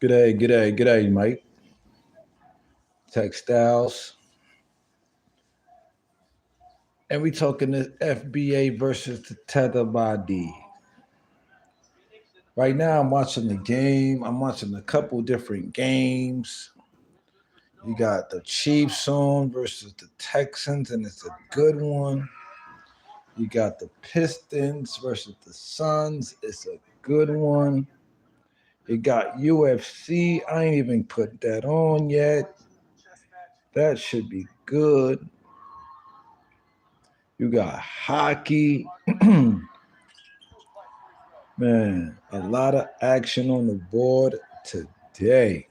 G'day, mate. Textiles. And we talking this FBA versus the Tetherbody. Right now, I'm watching the game. I'm watching a couple different games. You got the Chiefs on versus the Texans, and it's a good one. You got the Pistons versus the Suns. It's a good one. You got UFC. I ain't even put that on yet. That should be good. You got hockey. Man, a lot of action on the board today.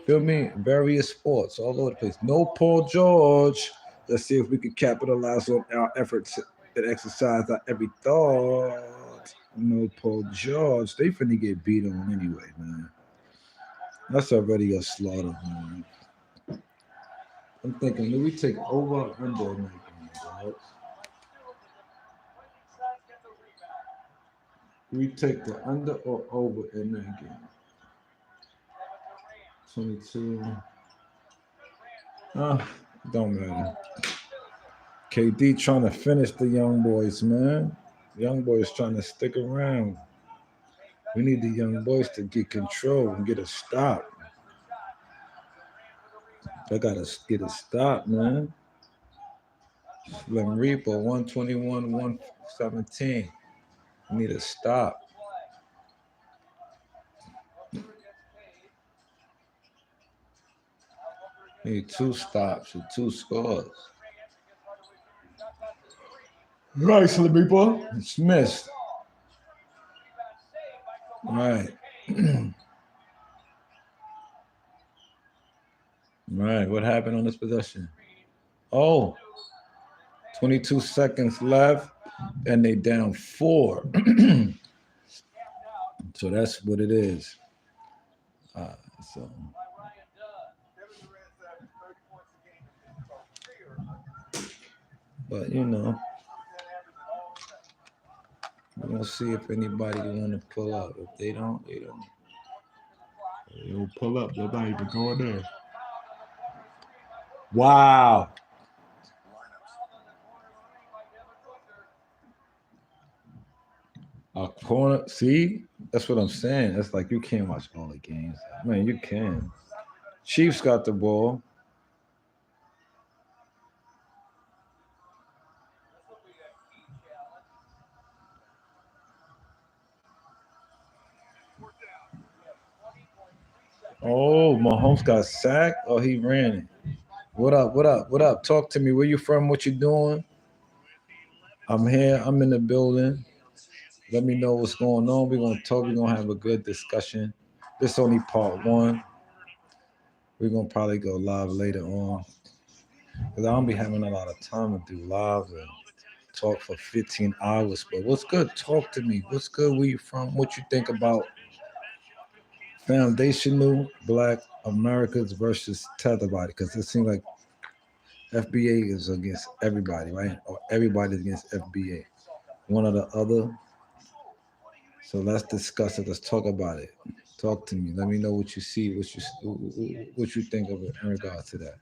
Feel me? Various sports all over the place. No Paul George. Let's see if we can capitalize on our efforts and exercise our every thought. No Paul George. They finna get beat on anyway, man. That's already a slaughter, man. I'm thinking, do we take over or under in that game, dog? We take the under or over in that game. 22. Don't matter. KD trying to finish the young boys, man. Young boys trying to stick around. We need the young boys to get control and get a stop. They gotta get a stop, man. Slim Reaper, 121, 117. We need a stop. Need two stops and two scores. Right, Slim Reaper. It's missed. Right. Right. What happened on this possession? Oh, 22 seconds left, and they down 4. So that's what it is. So. But you know, we're gonna see if anybody want to pull up. If they don't, they don't. They don't pull up. They're not even going there. Wow. A corner. See, that's what I'm saying. That's like you can't watch all the games. Man, you can. Chiefs got the ball. Oh, Mahomes got sacked. Oh, he ran it. What up? What up? What up? Talk to me. Where you from? What you doing? I'm here. I'm in the building. Let me know what's going on. We're gonna talk. We're gonna have a good discussion. This is only part one. We're gonna probably go live later on because I don't be having a lot of time to do live and talk for 15 hours. But what's good? Talk to me. What's good? Where you from? What you think about foundational Black Americans versus Tetherbody? Because it seems like FBA is against everybody, right? Or everybody's against FBA. One or the other. So let's discuss it. Let's talk about it. Talk to me. Let me know what you see, what you think of it in regards to that.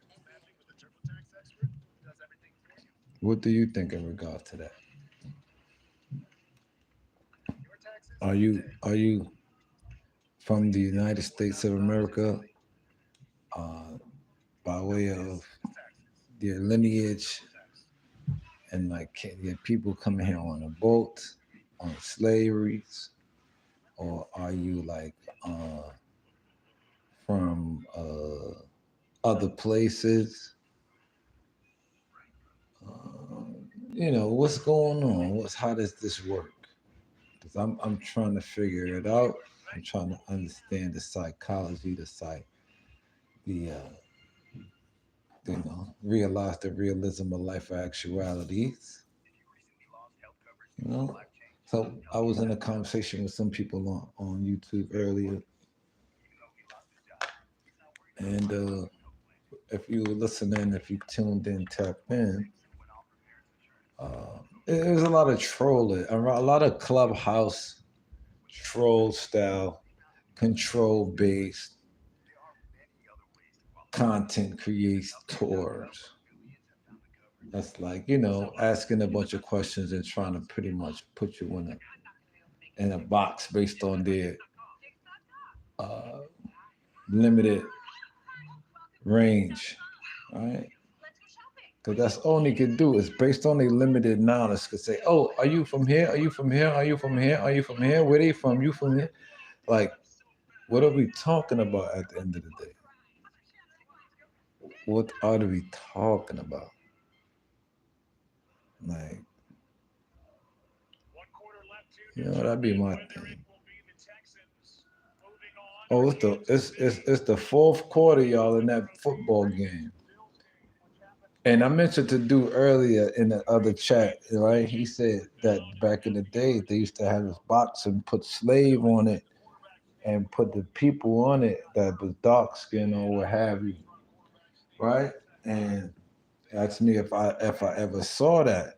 What do you think in regards to that? Are you from the United States of America uh, by way of your lineage and like your people coming here on a boat on slaveries, or are you like from other places? Uh, what's going on? How does this work? Because I'm trying to figure it out. I'm trying to understand the psychology, the realize the realism of life actualities. You know, so I was in a conversation with some people on YouTube earlier, and if you were listening, if you tuned in, tap in, uh, there's a lot of trolling, a lot of clubhouse troll style control-based content creators. That's like, asking a bunch of questions and trying to pretty much put you in a box based on their uh, limited range, right? Because that's all they can do is based on their limited knowledge. Could say, "Oh, are you from here? Are you from here? Are you from here? Are you from here? Where they from? You from here?" Like, what are we talking about at the end of the day? What are we talking about? Like, that'd be my thing. Oh, it's the fourth quarter, y'all, in that football game. And I mentioned to do earlier in the other chat, right? He said that back in the day they used to have this box and put slave on it and put the people on it that was dark skin or what have you, right? And asked me if I ever saw that.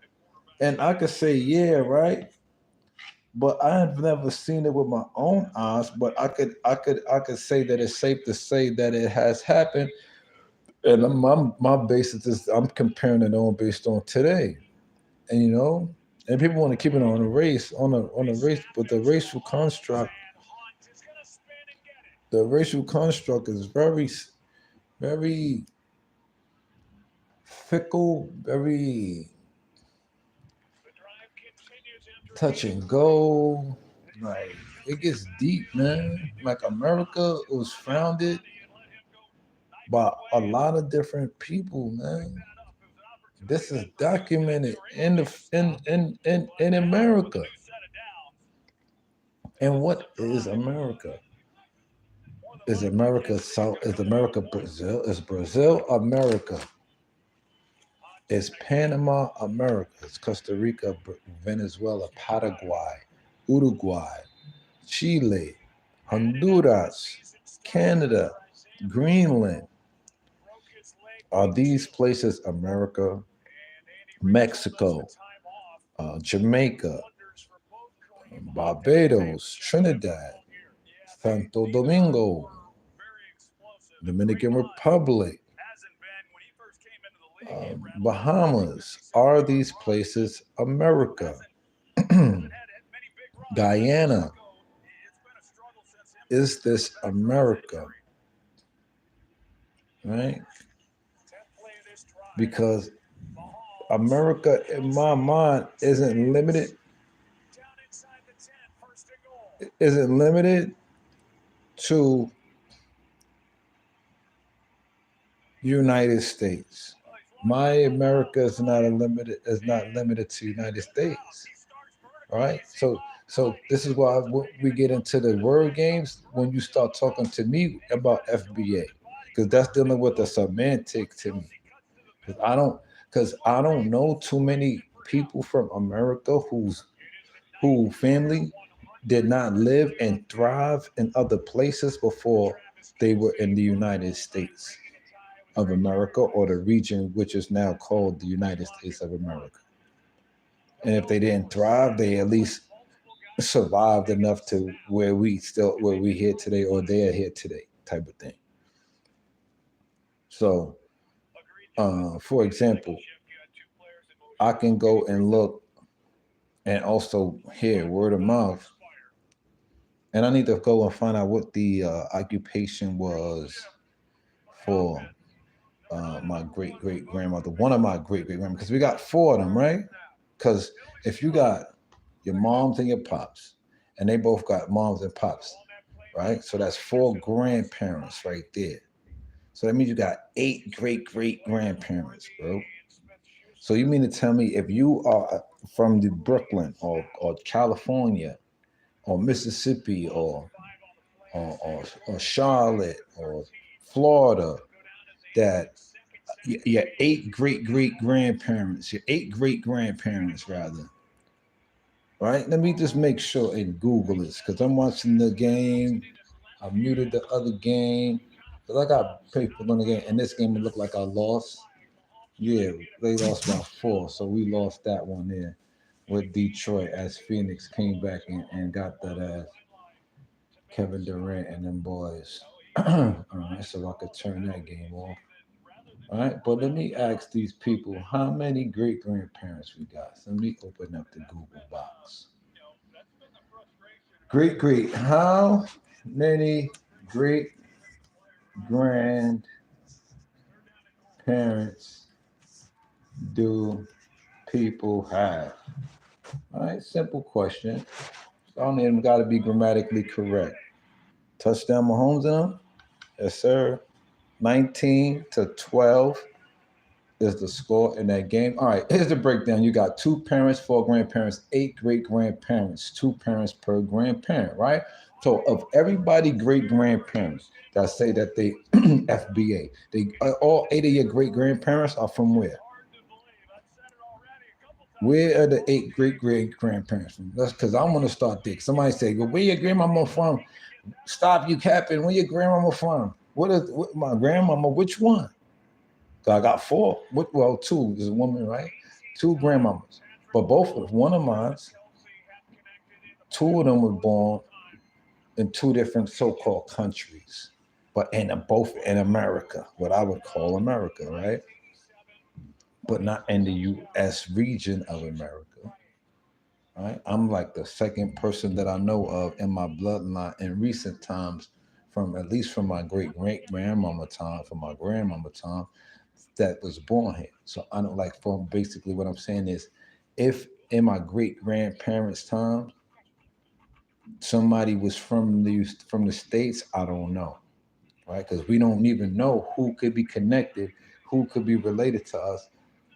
And I could say yeah, right? But I have never seen it with my own eyes. But I could say that it's safe to say that it has happened. And my basis is I'm comparing it on based on today. And and people want to keep it on a race, on a race, but the racial construct is very fickle, very touch and go. Like, it gets deep, man. Like, America was founded by a lot of different people, man. This is documented in America. And what is America? Is America South? Is America Brazil? Is Brazil America? Is Panama America? Is Costa Rica, Venezuela, Paraguay, Uruguay, Chile, Honduras, Canada, Greenland? Are these places America? Mexico, Jamaica, Barbados, Trinidad, Santo Domingo, Dominican Republic, Bahamas. Are these places America? Guyana. Is this America? Right? Because America, in my mind, isn't limited to United States. My America is not limited to United States. All right. So this is why we get into the word games when you start talking to me about FBA, because that's dealing with the semantic to me. Because I don't know too many people from America who family did not live and thrive in other places before they were in the United States of America, or the region which is now called the United States of America. And if they didn't thrive, they at least survived enough to where we here today, or they're here today, type of thing. So, for example, I can go and look and also hear word of mouth, and I need to go and find out what the occupation was for my great great grandmother, one of my great great grandmothers, because we got four of them, right? Because if you got your moms and your pops, and they both got moms and pops, right? So that's four grandparents right there. So that means you got eight great great grandparents, bro. So you mean to tell me if you are from the Brooklyn or California or Mississippi or Charlotte or Florida, that your eight great great grandparents, your eight great grandparents rather, right? Let me just make sure and Google this because I'm watching the game. I muted the other game because I got people on the game, and this game it looked like I lost. Yeah, they lost by four, so we lost that one there with Detroit as Phoenix came back and got that ass. Kevin Durant and them boys. All right, so I could turn that game off. All right, but let me ask these people how many great grandparents we got. So let me open up the Google box. How many great grandparents do people have? All right, simple question. I don't even got to be grammatically correct. Touchdown Mahomes in them? Yes, sir. 19-12 is the score in that game. All right, here's the breakdown. You got 2 parents, 4 grandparents, 8 great grandparents, 2 parents per grandparent, right? So of everybody great grandparents that say that they FBA, they all 8 of your great grandparents are from where? Where are the 8 great great grandparents from? That's because I want to start there. Somebody say, "Well, where your grandmama from?" Stop you capping. Where your grandmama from? What my grandmama? Which one? So I got 4. Well, 2 is a woman, right? 2 grandmamas, but both of one of mine, 2 of them were born in 2 different so-called countries, but in both in America, what I would call America, right? But not in the U.S. region of America. Right? I'm like the second person that I know of in my bloodline in recent times, from at least from my great great grandmama time, from my grandmama time, that was born here. So I don't like from basically what I'm saying is if in my great grandparents' time somebody was from the States, I don't know. Right? Because we don't even know who could be connected, who could be related to us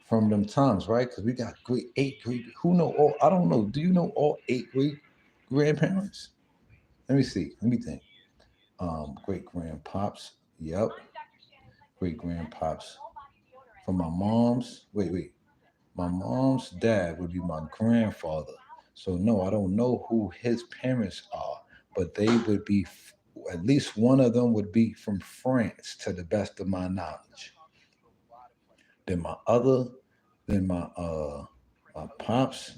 from them times, right? Because we got great 8 great who know all I don't know. Do you know all 8 great grandparents? Let me see. Let me think. Great grandpops. Yep. Great grandpops. From my mom's. Wait. My mom's dad would be my grandfather. So no, I don't know who his parents are, but they would be at least one of them would be from France, to the best of my knowledge. Then my other, then my pops,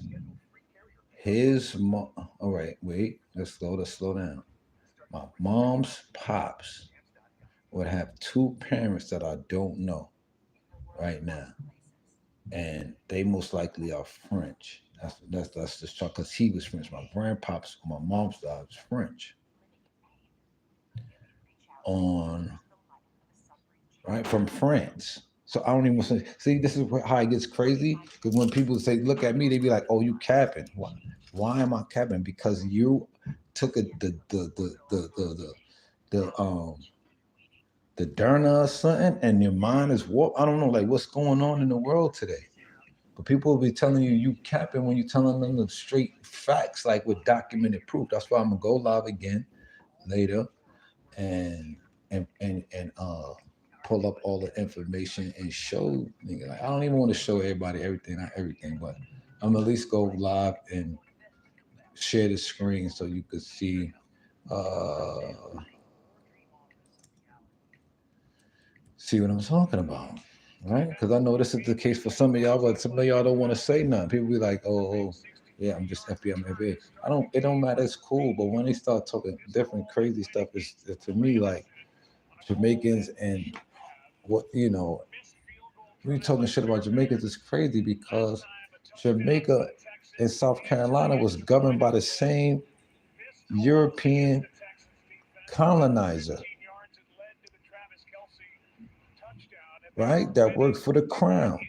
his mom. All right, wait, let's slow down. My mom's pops would have 2 parents that I don't know right now, and they most likely are French. That's just because he was French. My grandpops on my mom's side was French. On right from France. So I don't even see. This is how it gets crazy. Because when people say, "Look at me," they be like, "Oh, you capping? Why am I capping? Because you took the Derna or something, and your mind is warped. I don't know, like what's going on in the world today." But people will be telling you capping when you're telling them the straight facts, like with documented proof. That's why I'm gonna go live again later and pull up all the information and show. Like, I don't even want to show everybody everything, not everything, but I'm gonna at least go live and share the screen so you could uh, see what I'm talking about. Right? Because I know this is the case for some of y'all, but some of y'all don't want to say nothing. People be like, "Oh, yeah, I'm just FBA, I'm FBA." I don't. It don't matter. It's cool, but when they start talking different crazy stuff, it's to me like Jamaicans and what we talking shit about Jamaicans is crazy because Jamaica and South Carolina was governed by the same European colonizer, right? That worked for the crown.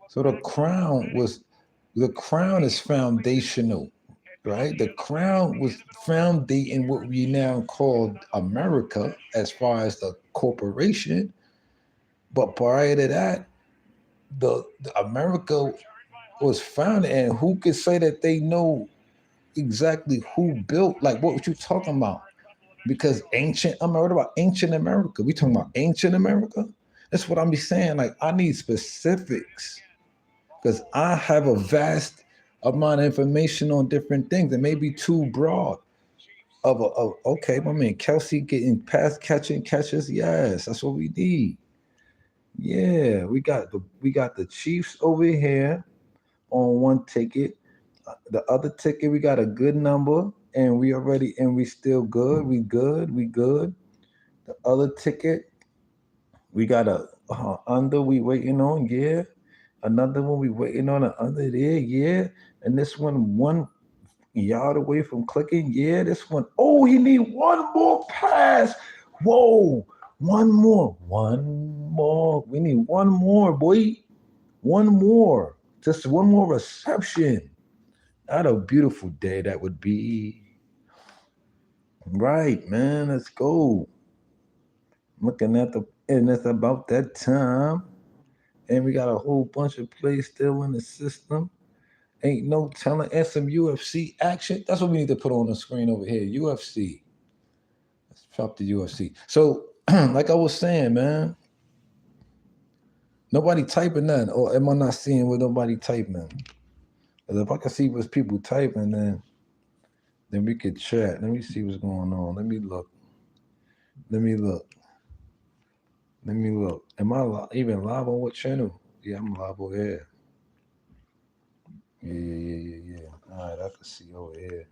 So the crown is foundational, right? The crown was founding what we now call America as far as the corporation. But prior to that, the America was founded, and who could say that they know exactly who built, like what you talking about? Because ancient America, about ancient America, we talking about ancient America. That's what I'm be saying. Like I need specifics because I have a vast amount of information on different things and maybe too broad. Okay, my man Kelsey getting past catching catches. Yes, that's what we need. Yeah, we got the Chiefs over here on one ticket. The other ticket, we got a good number, and we still good. We good. We good. The other ticket, we got a under we waiting on, yeah. Another one we waiting on, an under there, yeah. And this one yard away from clicking, yeah. This one, oh, he need one more pass. Whoa, one more. We need one more, boy. One more. Just one more reception. What a beautiful day that would be. Right, man. Let's go. Looking at the, and it's about that time. And we got a whole bunch of plays still in the system. Ain't no telling. And some UFC action. That's what we need to put on the screen over here. UFC. Let's drop the UFC. So, like I was saying, man, nobody typing none. Or am I not seeing what nobody typing? Because if I can see what's people typing, then we could chat. Let me see what's going on. Let me look. Let me look. Let me look. Am I even live on what channel? Yeah, I'm live over here. Yeah. All right, I can see over here.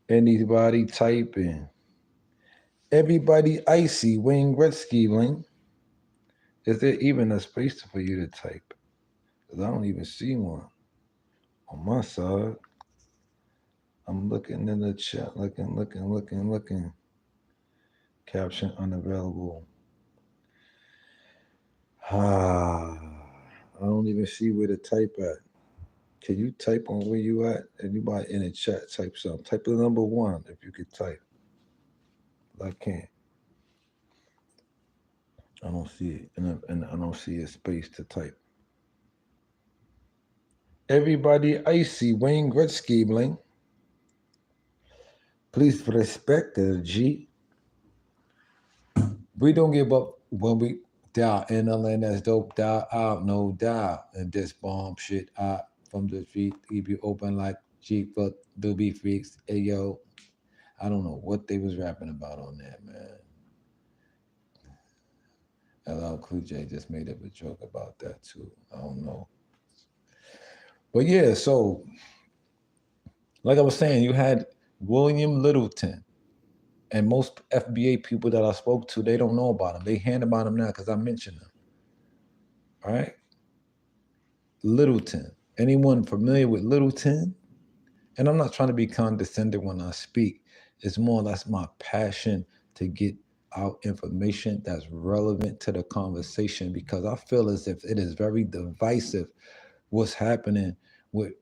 Anybody typing? Everybody icy. Wayne Gretzky link. Is there even a space for you to type? Because I don't even see one on my side. I'm looking in the chat. Looking. Caption unavailable. I don't even see where to type at. Can you type on where you at? Anybody in the chat type something? Type the number 1 if you could type. I can't. I don't see it, and I don't see a space to type. Everybody icy. Wayne Gretzky bling. Please respect the G. We don't give up when we die in the land that's dope, die out, no doubt. And this bomb shit out from the street, keep you open like Jeep, but doobie freaks. Hey yo, I don't know what they was rapping about on that, man. LL Cool J just made up a joke about that too. I don't know. But yeah, so like I was saying, you had William Littleton. And most FBA people that I spoke to, they don't know about him. They hear about him now because I mentioned him. All right? Littleton. Anyone familiar with Littleton? And I'm not trying to be condescending when I speak. It's more or less my passion to get out information that's relevant to the conversation because I feel as if it is very divisive what's happening with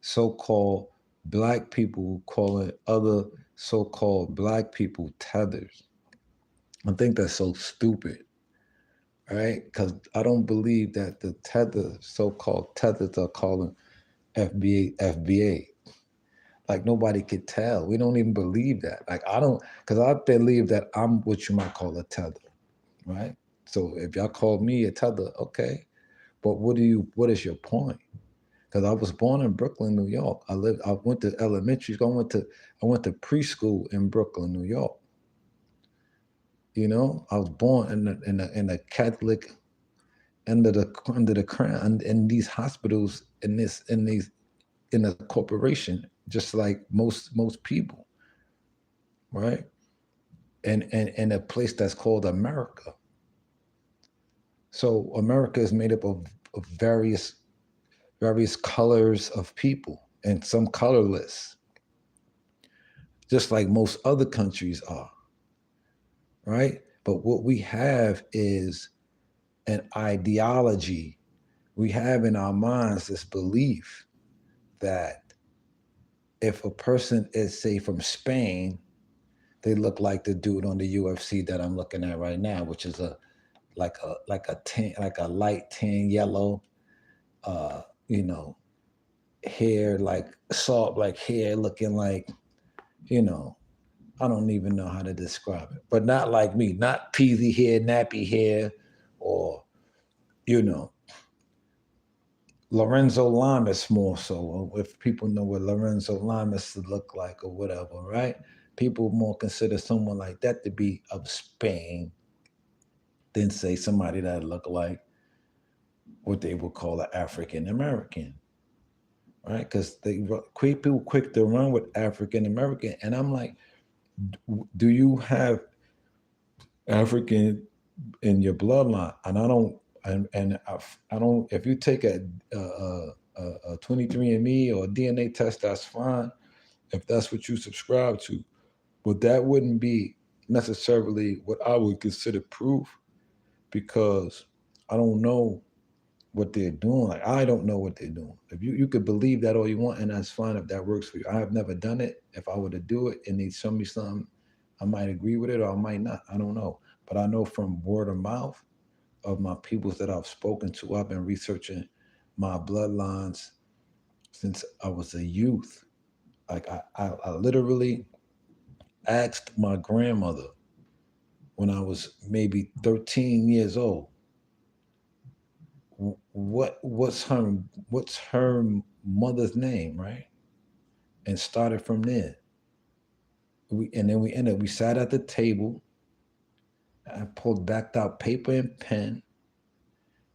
so-called black people calling other so-called black people tethers. I think that's so stupid, right? Because I don't believe that the so-called tethers are calling FBA. Like nobody could tell. We don't even believe that. Like I don't, because I believe that I'm what you might call a tether, right? So if y'all call me a tether, okay. But what is your point? Because I was born in Brooklyn, New York. I went to elementary school. I went to preschool in Brooklyn, New York. You know, I was born in a Catholic under the crown in these hospitals in a corporation, just like most people, right? And a place that's called America. So America is made up of various colors of people and some colorless, just like most other countries are, right? But what we have is an ideology. We have in our minds this belief that if a person is, say, from Spain, they look like the dude on the UFC that I'm looking at right now, which is like a light tan yellow, you know, hair like salt like hair looking like, you know, I don't even know how to describe it, but not like me, not peasy hair, nappy hair, or you know, Lorenzo Lamas more so. If people know what Lorenzo Lamas look like or whatever, right? People more consider someone like that to be of Spain than say somebody that look like what they would call an African American, right? Because people quick to run with African American, and I'm like, do you have African in your bloodline? And I don't, I don't. If you take a 23andMe or a DNA test, that's fine. If that's what you subscribe to, but that wouldn't be necessarily what I would consider proof, because I don't know what they're doing. Like, I don't know what they're doing. If you could believe that all you want, and that's fine if that works for you. I have never done it. If I were to do it and they show me something, I might agree with it or I might not. I don't know. But I know from word of mouth of my peoples that I've spoken to, I've been researching my bloodlines since I was a youth. Like I literally asked my grandmother when I was maybe 13 years old, what's her mother's name, right? And started from there. We sat at the table. I pulled backed out paper and pen,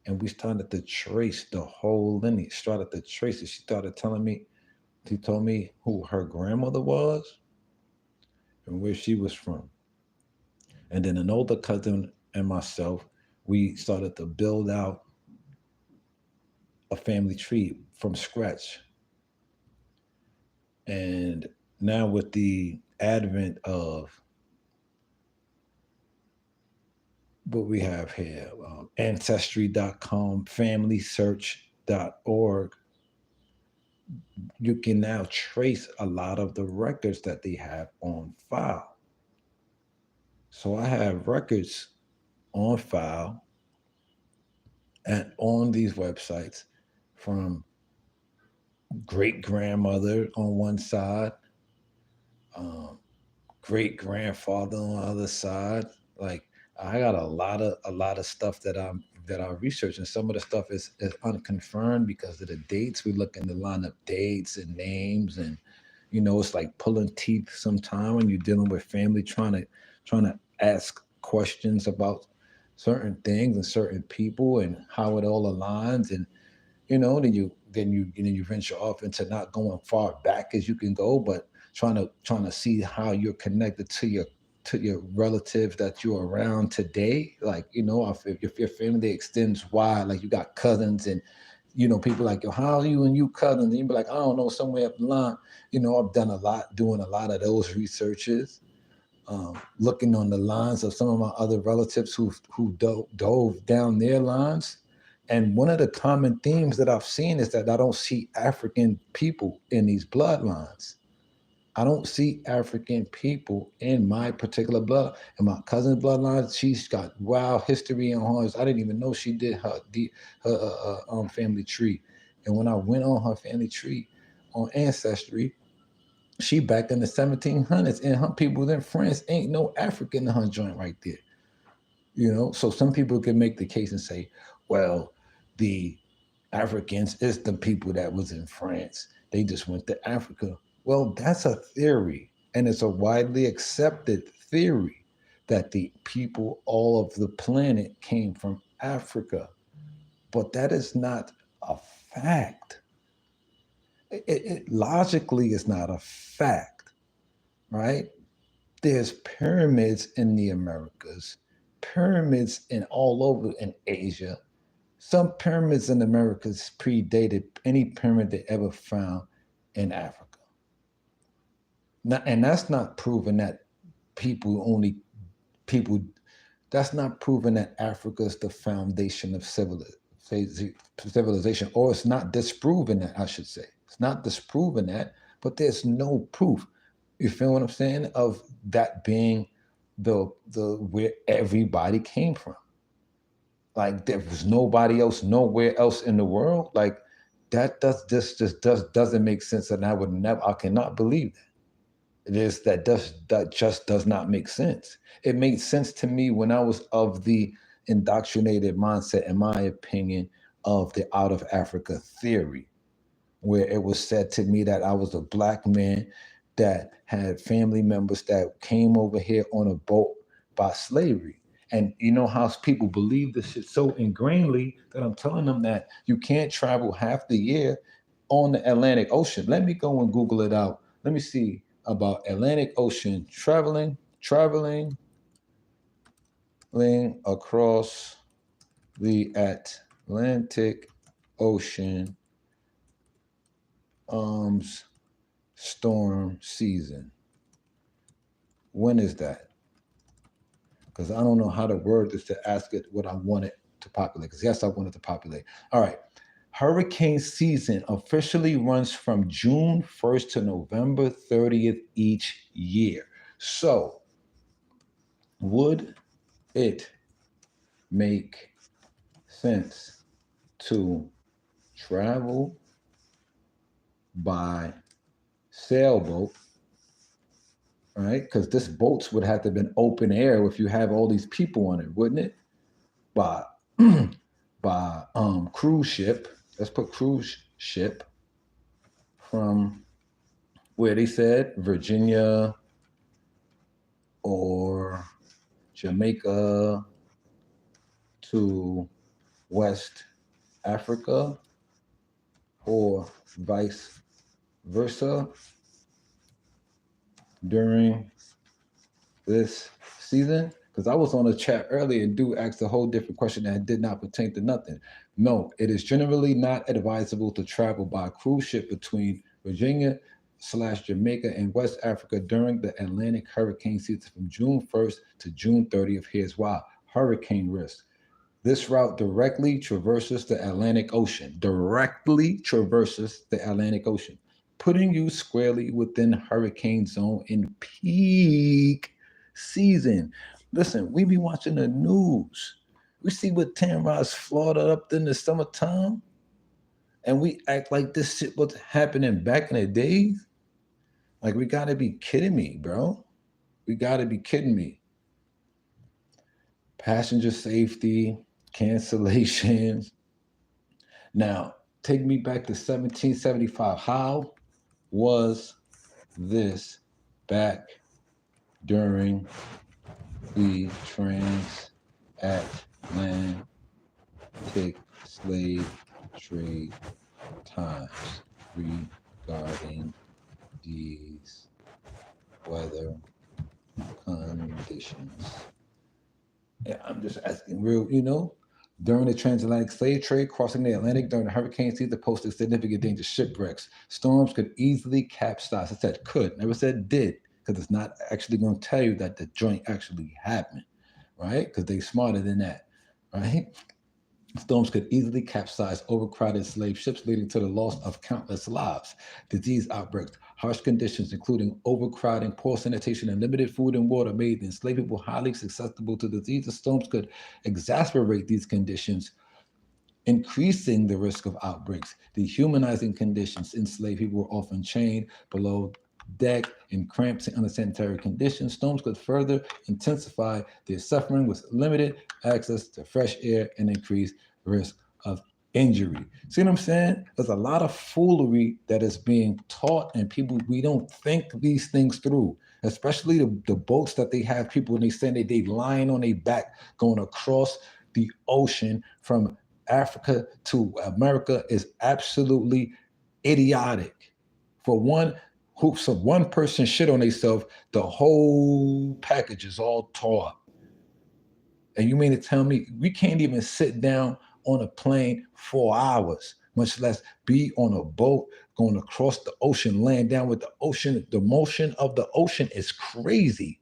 and we started to trace the whole lineage. Started to trace it. She started telling me. She told me who her grandmother was and where she was from. And then an older cousin and myself, we started to build out a family tree from scratch. And now with the advent of what we have here, ancestry.com, familysearch.org, you can now trace a lot of the records that they have on file. So I have records on file and on these websites from great grandmother on one side, um, great grandfather on the other side. Like, I got a lot of stuff that I research, and some of the stuff is unconfirmed because of the dates. We look in the line up dates and names, and it's like pulling teeth sometime when you're dealing with family trying to ask questions about certain things and certain people and how it all aligns. And then you venture off into not going far back as you can go, but trying to see how you're connected to your relatives that you're around today. Like, if your family extends wide, like you got cousins and people like, yo, how are you and you cousins? And you be like, I don't know, somewhere up the line. I've done doing a lot of those researches, looking on the lines of some of my other relatives who dove down their lines. And one of the common themes that I've seen is that I don't see African people in these bloodlines. I don't see African people in my particular blood. In my cousin's bloodline, she's got wild history in hers. I didn't even know she did her family tree. And when I went on her family tree on Ancestry, she back in the 1700s, and her people in France ain't no African in her joint right there. So some people can make the case and say, well, the Africans is the people that was in France. They just went to Africa. Well, that's a theory, and it's a widely accepted theory that the people all of the planet came from Africa. But that is not a fact. It logically is not a fact, right? There's pyramids in the Americas, pyramids in all over in Asia. Some pyramids in Americas predated any pyramid they ever found in Africa. Now, and that's not proving that people only people. That's not proving that Africa is the foundation of civilization, or it's not disproving that. I should say it's not disproving that, but there's no proof. You feel what I'm saying? Of that being the where everybody came from. Like, there was nobody else, nowhere else in the world. Like, that doesn't make sense, and I cannot believe that. That just does not make sense. It made sense to me when I was of the indoctrinated mindset, in my opinion, of the out of Africa theory, where it was said to me that I was a black man that had family members that came over here on a boat by slavery. And you know how people believe this shit so ingrainedly that I'm telling them that you can't travel half the year. on the Atlantic Ocean. Let me go and Google it out. Let me see about Atlantic Ocean traveling across the Atlantic Ocean storm season. When is that? Because I don't know how to word this to ask it what I want it to populate. Because yes, I want it to populate. All right. Hurricane season officially runs from June 1st to November 30th each year. So would it make sense to travel by sailboat, right? Because this boats would have to have been open air if you have all these people on it, wouldn't it? By cruise ship. Let's put cruise ship from where they said Virginia or Jamaica to West Africa or vice versa during this season. Because I was on a chat earlier and dude asked a whole different question that did not pertain to nothing. No, it is generally not advisable to travel by cruise ship between Virginia/Jamaica and West Africa during the Atlantic hurricane season from June 1st to June 30th. Here's why. Hurricane risk. This route directly traverses the Atlantic Ocean, putting you squarely within hurricane zone in peak season. Listen, we be watching the news. We see what Tamara's Florida up in the summertime, and we act like this shit was happening back in the days. Like, we gotta be kidding me, bro. We gotta be kidding me. Passenger safety, cancellations. Now, take me back to 1775. How was this back during the transatlantic slave trade times regarding these weather conditions? Yeah, I'm just asking real, during the transatlantic slave trade, crossing the Atlantic during the hurricane season posted significant danger shipwrecks. Storms could easily capsize. I said could, never said did, because it's not actually going to tell you that the joint actually happened, right? Because they're smarter than that, right? Storms could easily capsize overcrowded slave ships, leading to the loss of countless lives. Disease outbreaks, harsh conditions, including overcrowding, poor sanitation, and limited food and water, made enslaved people highly susceptible to diseases. Storms could exacerbate these conditions, increasing the risk of outbreaks. Dehumanizing conditions. Enslaved people were often chained below deck in cramped and unsanitary conditions. Storms could further intensify their suffering with limited access to fresh air and increased risk of injury. See what I'm saying? There's a lot of foolery that is being taught, and people, we don't think these things through, especially the boats that they have people, and they say they lying on their back going across the ocean from Africa to America is absolutely idiotic. For one, so one person shit on themselves, the whole package is all tore up. And you mean to tell me we can't even sit down on a plane 4 hours, much less be on a boat going across the ocean, laying down with the ocean? The motion of the ocean is crazy.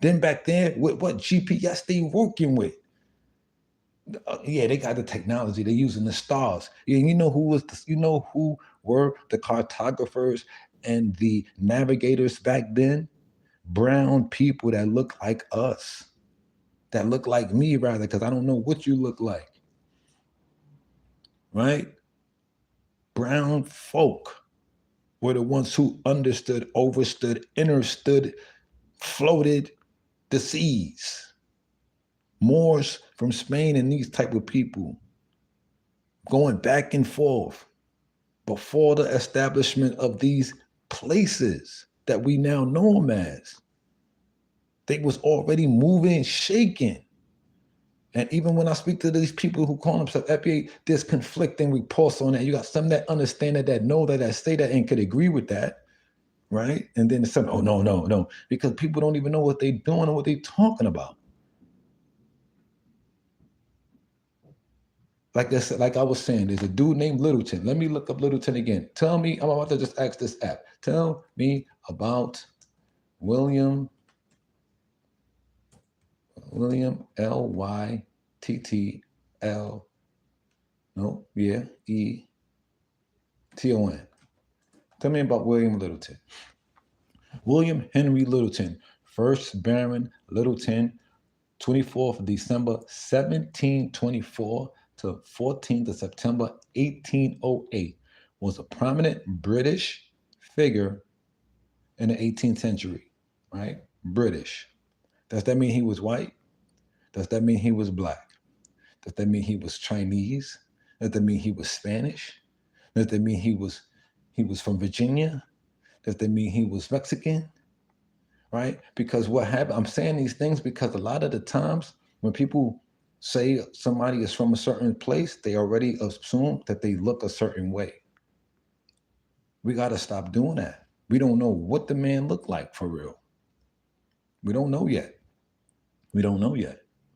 Then back then, with what GPS they working with? Yeah, they got the technology. They're using the stars. Yeah, you know who were the cartographers and the navigators back then? Brown people that look like us, that look like me, rather, because I don't know what you look like, right? Brown folk were the ones who understood, overstood, understood, floated the seas. Moors from Spain and these type of people going back and forth before the establishment of these places that we now know them as. They was already moving, shaking. And even when I speak to these people who call themselves FBA, there's conflicting reports on that. You got some that understand that know that say that and could agree with that, right? And then some, oh no, because people don't even know what they're doing or what they're talking about. Like I said, like I was saying, there's a dude named Littleton. Let me look up Littleton again. Tell me, I'm about to just ask this app. Tell me about William Lyttle. No, yeah, Eton. Tell me about William Littleton. William Henry Littleton, 1st Baron Littleton, 24th of December 1724 to 14th of September 1808, was a prominent British figure in the 18th century, right? British. Does that mean he was white? Does that mean he was black? Does that mean he was Chinese? Does that mean he was Spanish? Does that mean he was from Virginia? Does that mean he was Mexican? Right? Because what happened, I'm saying these things because a lot of the times when people say somebody is from a certain place, they already assume that they look a certain way. We got to stop doing that. We don't know what the man looked like for real. We don't know yet.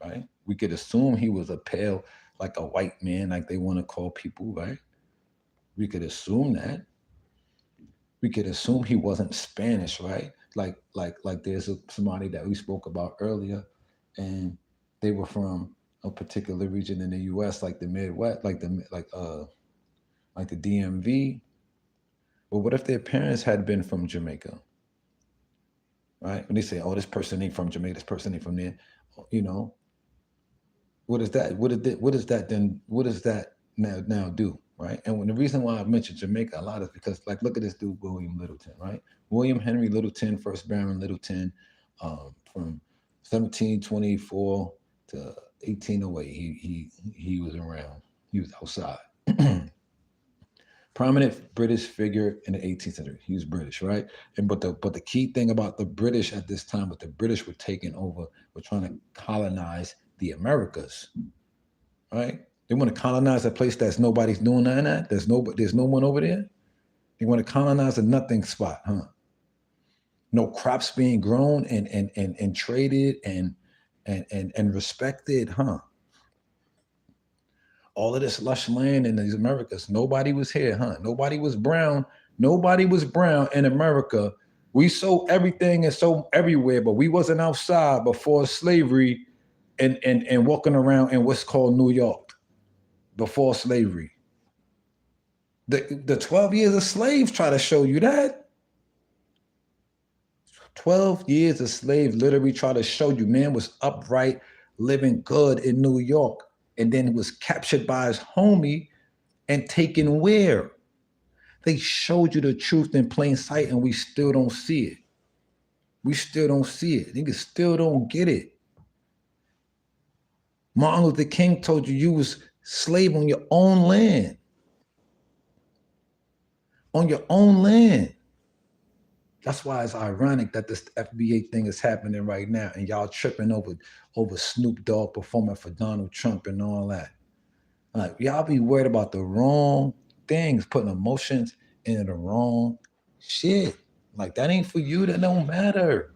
Right? We could assume he was a pale, like a white man, like they want to call people, right? We could assume that. We could assume he wasn't Spanish, right? Like there's somebody that we spoke about earlier, and they were from a particular region in the U.S., like the Midwest, like the DMV. But what if their parents had been from Jamaica, right? When they say, "Oh, this person ain't from Jamaica, this person ain't from there," you know, what is that? What is that then? What does that now do? Right. And when the reason why I mentioned Jamaica a lot is because, like, look at this dude, William Littleton, right? William Henry Littleton, 1st Baron Littleton, from 1724 to 1808. He was around. He was outside. Prominent British figure in the 18th century. He was British, right? And but the key thing about the British at this time, what the British were taking over, were trying to colonize the Americas, right? They want to colonize a place that's nobody's doing nothing at. There's no one over there. They want to colonize a nothing spot, huh? No crops being grown and traded and respected, huh? All of this lush land in these Americas. Nobody was here, huh? Nobody was brown. Nobody was brown in America. We sold everything and sold everywhere, but we wasn't outside before slavery and walking around in what's called New York. Before slavery. The 12 years of slaves try to show you that. 12 years of slave literally try to show you man was upright, living good in New York, and then was captured by his homie and taken where? They showed you the truth in plain sight, and we still don't see it. We still don't see it. Niggas still don't get it. Martin Luther King told you you was slave on your own land. On your own land. That's why it's ironic that this FBA thing is happening right now, and y'all tripping over Snoop Dogg performing for Donald Trump and all that. Like, y'all be worried about the wrong things, putting emotions into the wrong shit. Like, that ain't for you. That don't matter.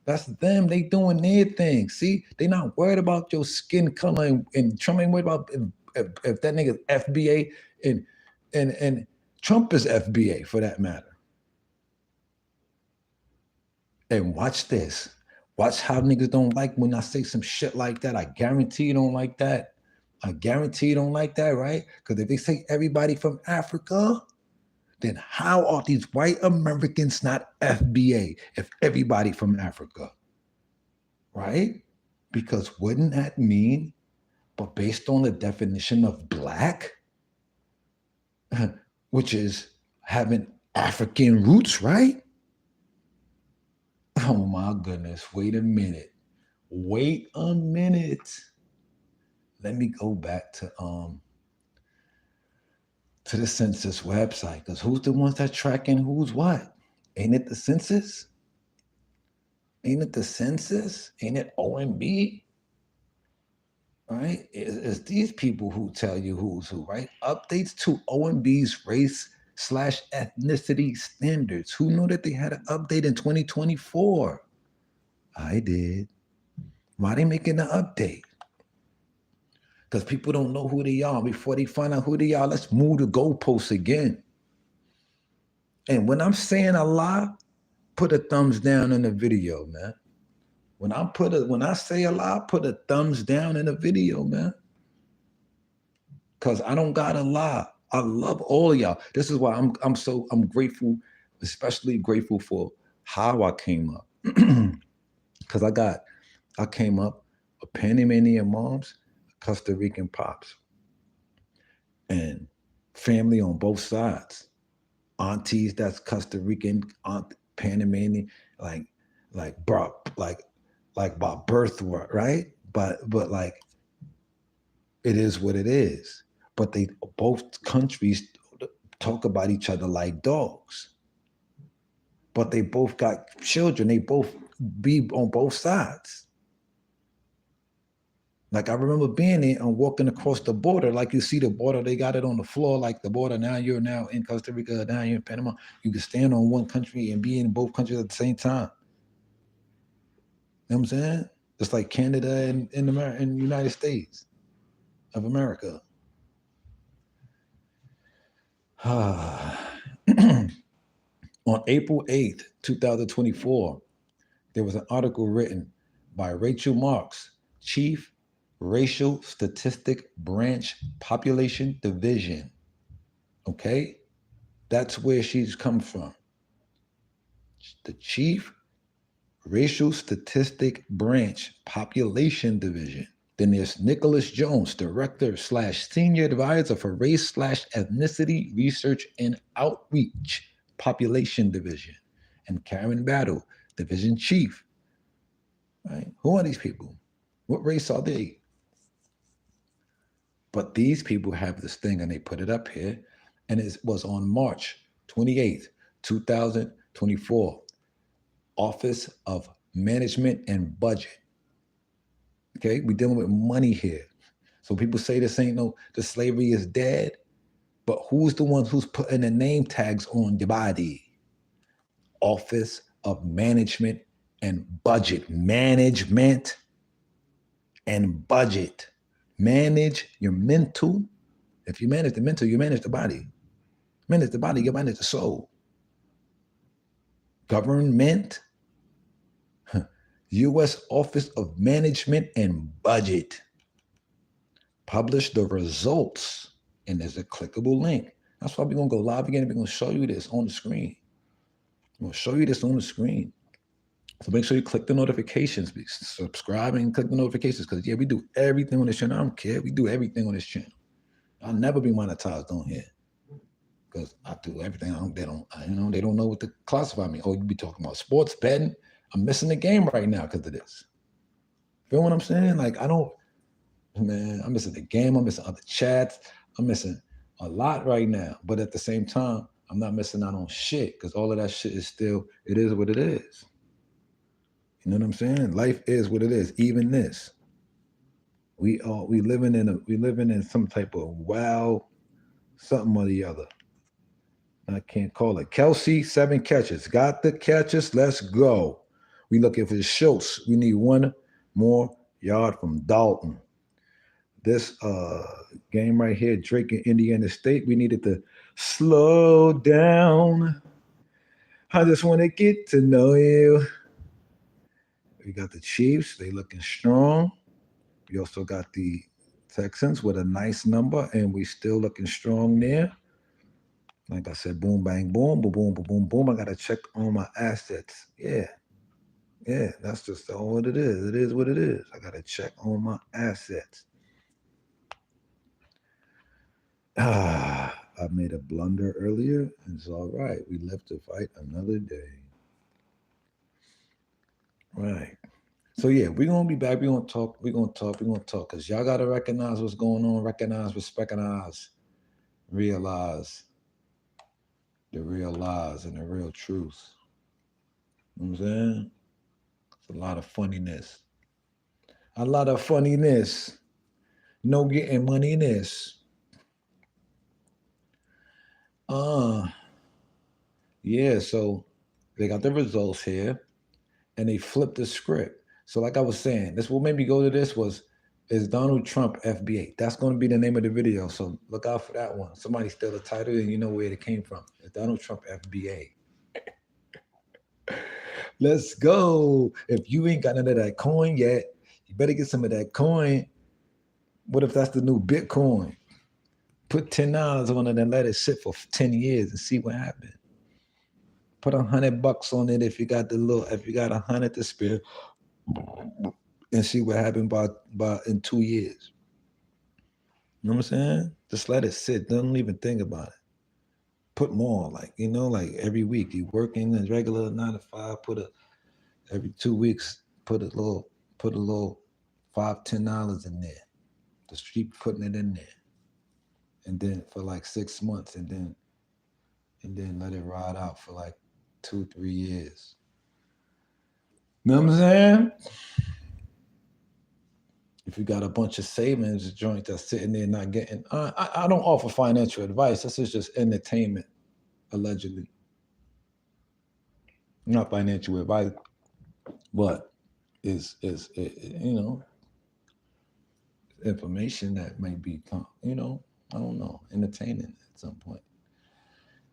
That's them. They doing their thing. See, they not worried about your skin color, and Trump ain't worried about if that nigga's FBA and Trump is FBA for that matter. And watch this. Watch how niggas don't like when I say some shit like that. I guarantee you don't like that. I guarantee you don't like that, right? Because if they say everybody from Africa, then how are these white Americans not FBA if everybody from Africa? Right? Because wouldn't that mean, but based on the definition of black, which is having African roots, right? Oh my goodness. Wait a minute. Wait a minute. Let me go back to the census website, because who's the ones that tracking who's what? Ain't it the census? Ain't it the census? Ain't it OMB? right? It's these people who tell you who's who, right? Updates to OMB's race/ethnicity standards. Who knew that they had an update in 2024? I did. Why they making an update? Because people don't know who they are. Before they find out who they are, let's move the goalposts again. And when I'm saying a lie, put a thumbs down in the video, man. When I say a lie, put a thumbs down in the video, man. Cause I don't gotta lie. I love all of y'all. This is why I'm grateful, especially grateful for how I came up. Cause I came up a Panamanian moms, Costa Rican pops, and family on both sides. Aunties that's Costa Rican, aunt Panamanian, like bro, like by birth, right? But like it is what it is. But they both countries talk about each other like dogs. But they both got children. They both be on both sides. Like I remember being there and walking across the border, like you see the border, they got it on the floor, like the border. Now you're now in Costa Rica, now you're in Panama. You can stand on one country and be in both countries at the same time. You know what I'm saying? It's like Canada and in America, in the United States of America. On April 8th, 2024, there was an article written by Rachel Marks, Chief Racial Statistic Branch Population Division. Okay? That's where she's come from. The Chief Racial Statistic Branch Population Division. Then there's Nicholas Jones, Director/Senior Advisor for Race/Ethnicity Research and Outreach Population Division. And Karen Battle, Division Chief. Right? Who are these people? What race are they? But these people have this thing and they put it up here. And it was on March 28th, 2024. Office of Management and Budget. Okay, we're dealing with money here. So people say this ain't no, the slavery is dead, but who's the one who's putting the name tags on your body? Office of Management and Budget. Management and budget. Manage your mental. If you manage the mental, you manage the body. Manage the body, you manage the soul. Government, U.S. Office of Management and Budget. Publish the results, and there's a clickable link. That's why we're going to go live again. We're going to show you this on the screen. I'm going to show you this on the screen. So make sure you click the notifications, subscribe and click the notifications, because yeah, we do everything on this channel. I don't care. We do everything on this channel. I'll never be monetized on here because I do everything. They don't know what to classify me. Oh, you be talking about sports betting. I'm missing the game right now because of this. Feel what I'm saying? Like I'm missing the game. I'm missing other chats. I'm missing a lot right now. But at the same time, I'm not missing out on shit because all of that shit is still, it is what it is. You know what I'm saying? Life is what it is. Even this, we living in some type of wow, something or the other. I can't call it. Kelsey, 7 catches. Got the catches. Let's go. We looking for Schultz. We need one more yard from Dalton. This game right here, Drake and Indiana State, we needed to slow down. I just want to get to know you. We got the Chiefs. They looking strong. We also got the Texans with a nice number, and we still looking strong there. Like I said, boom, bang, boom, boom, boom, boom, boom, boom. I got to check on my assets. Yeah, that's just all what it is. It is what it is. I got to check on my assets. I made a blunder earlier. It's all right. We live to fight another day. Right. So yeah, we're gonna be back. We're gonna talk. We're gonna talk. We're gonna talk. Cause y'all gotta recognize what's going on. Recognize, recognize, realize the real lies and the real truth. You know what I'm saying? It's a lot of funniness. A lot of funniness. No getting money in this. Uh, yeah, so they got the results here and they flipped the script. So, like I was saying, this what made me go to this was is Donald Trump FBA. That's going to be the name of the video. So look out for that one. Somebody steal the title and you know where it came from. It's Donald Trump FBA. Let's go. If you ain't got none of that coin yet, you better get some of that coin. What if that's the new Bitcoin? Put $10 on it and let it sit for 10 years and see what happens. Put $100 on it if you got if you got 100 to spare, and see what happened by in 2 years. You know what I'm saying? Just let it sit. Don't even think about it. Put more, like like every week you working a regular 9 to 5. Every 2 weeks, put a little $5, $10 in there. Just keep putting it in there, and then for like 6 months, and then let it ride out for like 2, 3 years. You know what I'm saying? If you got a bunch of savings joint that's sitting there not getting, I don't offer financial advice. This is just entertainment, allegedly. Not financial advice, but is information that may be, I don't know, entertaining at some point.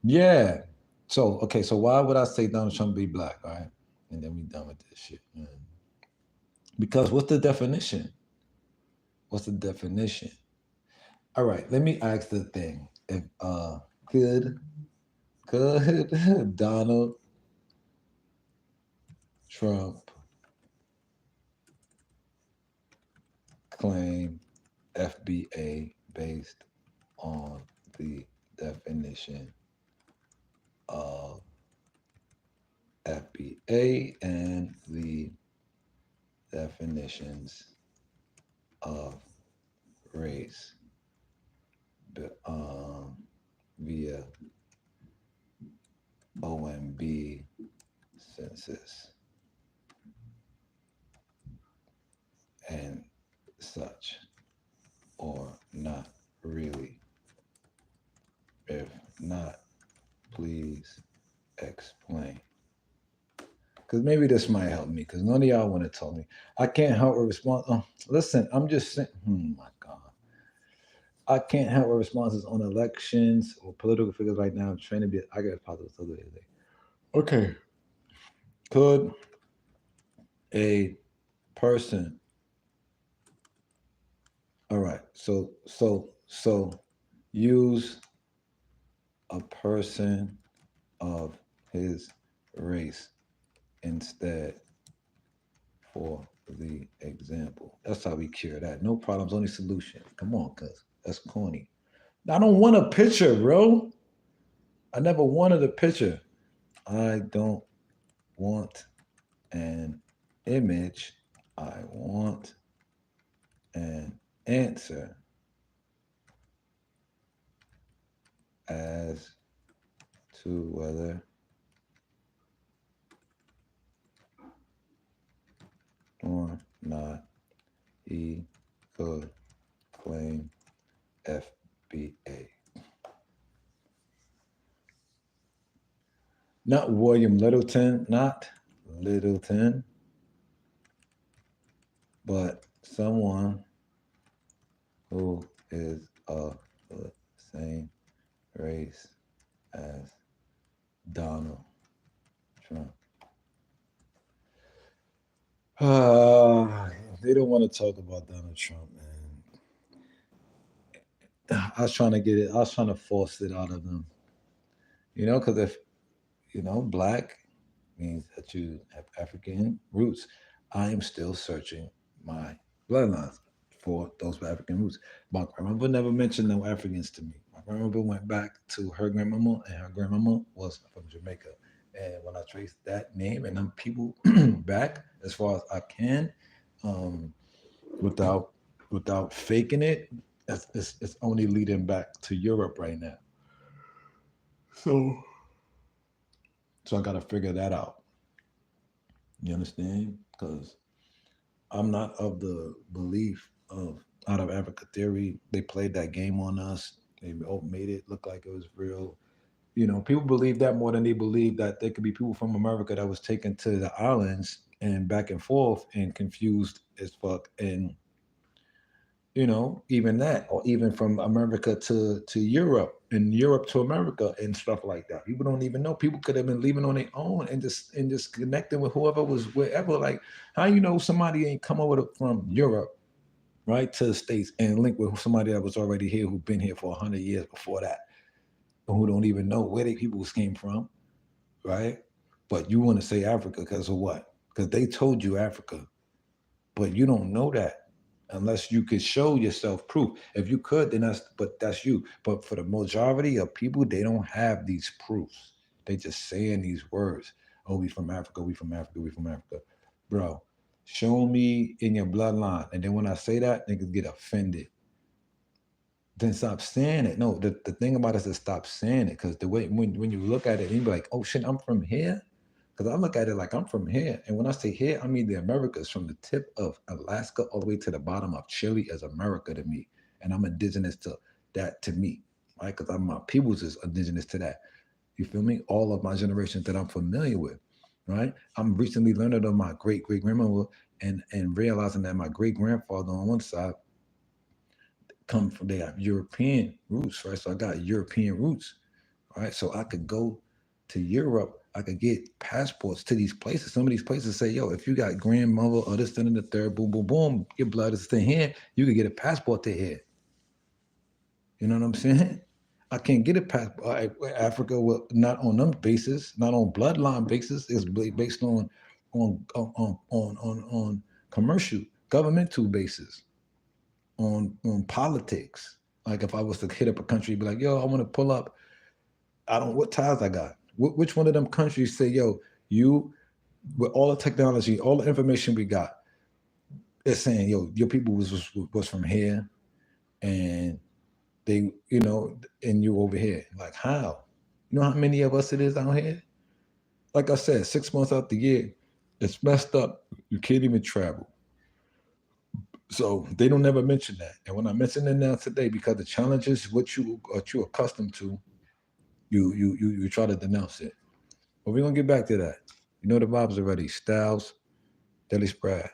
Yeah. So okay, so why would I say Donald Trump be black? All right, and then we done with this shit, man. Because what's the definition? What's the definition? All right, let me ask the thing. If could could Donald Trump claim FBA based on the definition of FBA and the definitions of race via OMB census and such, or not really? If not, please explain. Because maybe this might help me, because none of y'all want to tell me. I can't help but respond. Oh, listen, I'm just saying, my God. I can't help but responses on elections or political figures right now. I'm trying to be, I got positive the other day. Okay. Could a person, all right, so use a person of his race instead for the example. That's how we cure that. No problems, only solution. Come on, cuz that's corny. I don't want a picture, bro. I never wanted a picture. I don't want an image. I want an answer as to whether or not he could claim FBA. Not William Littleton, not Littleton, but someone who is of the same race as Donald Trump. They don't want to talk about Donald Trump, man. I was trying to get it. I was trying to force it out of them. Because if black means that you have African roots. I am still searching my bloodlines for those African roots. My grandmother never mentioned no Africans to me. My grandmother went back to her grandmama, and her grandmama was from Jamaica. And when I trace that name and them people back as far as I can, um, without faking it, it's only leading back to Europe right now. So I got to figure that out. You understand? Because I'm not of the belief out of Africa theory. They played that game on us. They made it look like it was real. People believe that more than they believe that there could be people from America that was taken to the islands and back and forth and confused as fuck. And even that, or even from America to Europe and Europe to America and stuff like that. People don't even know. People could have been leaving on their own and just connecting with whoever was wherever. Like, how somebody ain't come over from Europe, right, to the States and link with somebody that was already here, who'd been here for 100 years before that, and who don't even know where they people came from, right? But you want to say Africa because of what? Because they told you Africa, but you don't know that unless you could show yourself proof. If you could, then that's you. But for the majority of people, they don't have these proofs. They just saying these words. Oh, we from Africa, we from Africa, we from Africa. Bro, show me in your bloodline. And then when I say that, niggas get offended. Then stop saying it. No, the thing about it is to stop saying it. Because the way when you look at it, and you be like, oh shit, I'm from here. Because I look at it like I'm from here. And when I say here, I mean the Americas, from the tip of Alaska all the way to the bottom of Chile is America to me. And I'm indigenous to that to me, right? Because my peoples is indigenous to that. You feel me? All of my generations that I'm familiar with, right? I'm recently learning of my great great grandmother and realizing that my great grandfather on one side come from, they have European roots, right? So I got European roots, right? So I could go to Europe. I could get passports to these places. Some of these places say, yo, if you got grandmother or this, then, and the third, boom, boom, boom, your blood is in here, you could get a passport to here. You know what I'm saying? I can't get a passport. Africa, well, not on them basis, not on bloodline basis. It's based on commercial, governmental basis, on politics. Like if I was to hit up a country, be like, yo, I want to pull up. I don't what ties I got. Which one of them countries say, yo, you with all the technology, all the information we got, it's saying, yo, your people was from here, and they, and you over here. Like how? You know how many of us it is out here? Like I said, 6 months out the year, it's messed up. You can't even travel. So they don't never mention that. And when I mention it now today, because the challenge is what you accustomed to, you try to denounce it. But we're gonna get back to that. You know the vibes already. Styles, Daily Spread.